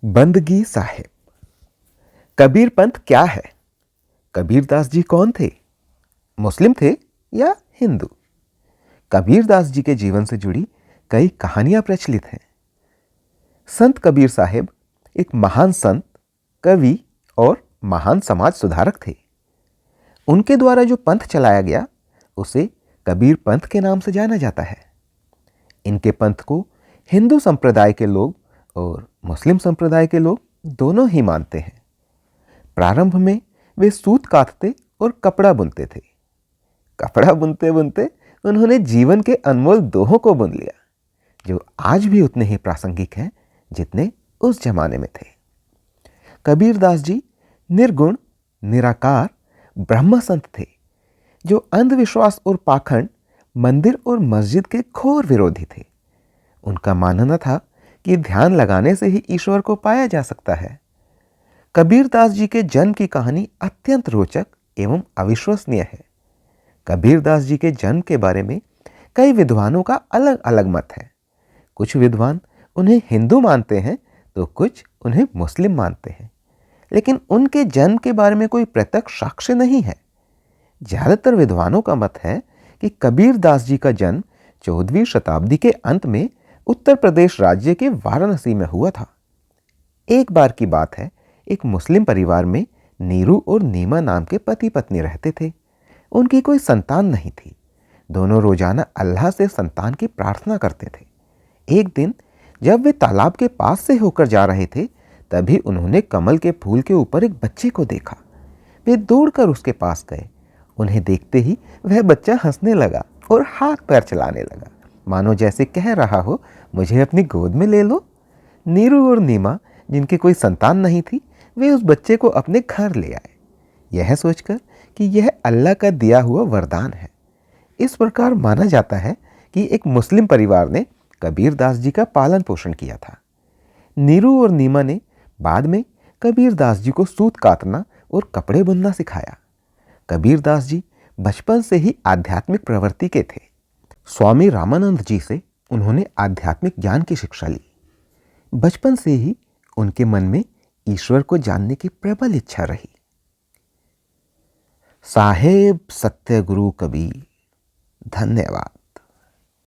बंदगी साहिब। कबीर पंथ क्या है? कबीरदास जी कौन थे? मुस्लिम थे या हिंदू? कबीरदास जी के जीवन से जुड़ी कई कहानियां प्रचलित हैं। संत कबीर साहिब एक महान संत, कवि और महान समाज सुधारक थे। उनके द्वारा जो पंथ चलाया गया उसे कबीर पंथ के नाम से जाना जाता है। इनके पंथ को हिंदू संप्रदाय के लोग और मुस्लिम संप्रदाय के लोग दोनों ही मानते हैं। प्रारंभ में वे सूत काटते और कपड़ा बुनते थे। कपड़ा बुनते बुनते उन्होंने जीवन के अनमोल दोहों को बुन लिया, जो आज भी उतने ही प्रासंगिक हैं जितने उस जमाने में थे। कबीरदास जी निर्गुण, निराकार ब्रह्म संत थे, जो अंधविश्वास और पाखंड, मंदिर और मस्जिद के घोर विरोधी थे। उनका मानना था कि ध्यान लगाने से ही ईश्वर को पाया जा सकता है। कबीरदास जी के जन्म की कहानी अत्यंत रोचक एवं अविश्वसनीय है। कबीरदास जी के जन्म के बारे में कई विद्वानों का अलग अलग मत है। कुछ विद्वान उन्हें हिंदू मानते हैं तो कुछ उन्हें मुस्लिम मानते हैं, लेकिन उनके जन्म के बारे में कोई प्रत्यक्ष साक्ष्य नहीं है। ज्यादातर विद्वानों का मत है कि कबीरदास जी का जन्म 14वीं शताब्दी के अंत में उत्तर प्रदेश राज्य के वाराणसी में हुआ था। एक बार की बात है, एक मुस्लिम परिवार में नीरू और नीमा नाम के पति पत्नी रहते थे। उनकी कोई संतान नहीं थी। दोनों रोजाना अल्लाह से संतान की प्रार्थना करते थे। एक दिन जब वे तालाब के पास से होकर जा रहे थे, तभी उन्होंने कमल के फूल के ऊपर एक बच्चे को देखा। वे दौड़कर उसके पास गए। उन्हें देखते ही वह बच्चा हंसने लगा और हाथ पैर चलाने लगा, मानो जैसे कह रहा हो, मुझे अपनी गोद में ले लो। नीरू और नीमा, जिनकी कोई संतान नहीं थी, वे उस बच्चे को अपने घर ले आए, यह सोचकर कि यह अल्लाह का दिया हुआ वरदान है। इस प्रकार माना जाता है कि एक मुस्लिम परिवार ने कबीरदास जी का पालन पोषण किया था। नीरू और नीमा ने बाद में कबीरदास जी को सूत काटना और कपड़े बुनना सिखाया। कबीरदास जी बचपन से ही आध्यात्मिक प्रवृत्ति के थे। स्वामी रामानंद जी से उन्होंने आध्यात्मिक ज्ञान की शिक्षा ली। बचपन से ही उनके मन में ईश्वर को जानने की प्रबल इच्छा रही। साहेब सत्य गुरु कबीर। धन्यवाद।